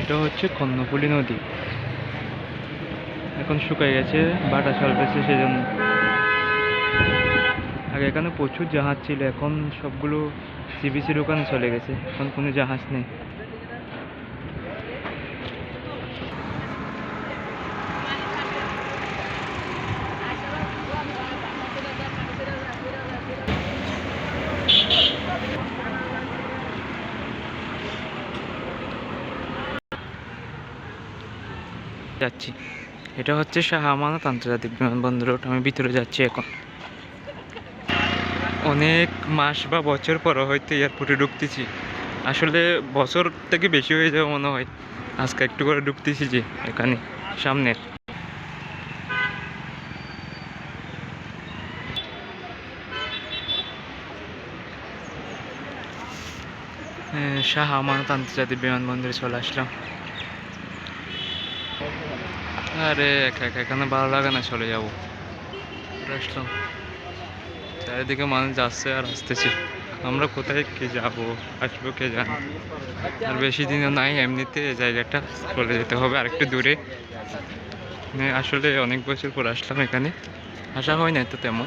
এটা হচ্ছে কর্ণফুলী নদী, এখন শুকায় গেছে, বাতাস চলতেছে সেজন্য। আগে এখানে প্রচুর জাহাজ ছিল, এখন সবগুলো সিবিসির ওখানে চলে গেছে, এখন কোনো জাহাজ নেই। যাচ্ছি, এটা হচ্ছে শাহ আমানত আন্তর্জাতিক বিমানবন্দর রোড। আমি ভিতরে যাচ্ছি এখন। অনেক মাস বা বছর পর হয়তো এয়ারপোর্টে ঢুকতেছি, আসলে বছর থেকে বেশি হয়ে যাবে মনে হয়। আজকে একটু করে ঢুকতেছি যে এখানে সামনের। শাহ আমানত আন্তর্জাতিক বিমানবন্দরে চলে আসলাম। আরে একা একা এখানে ভালো লাগে না, চলে যাবো। আসলাম, চারিদিকে মানুষ যাচ্ছে আর আসতেছে, আমরা কোথায় কে যাবো আসবো কে জানে। আর বেশি দিনও নাই, এমনিতে এই জায়গাটা চলে যেতে হবে আরেকটু দূরে। আসলে অনেক বছর পর আসলাম, এখানে আসা হয় না তো তেমন।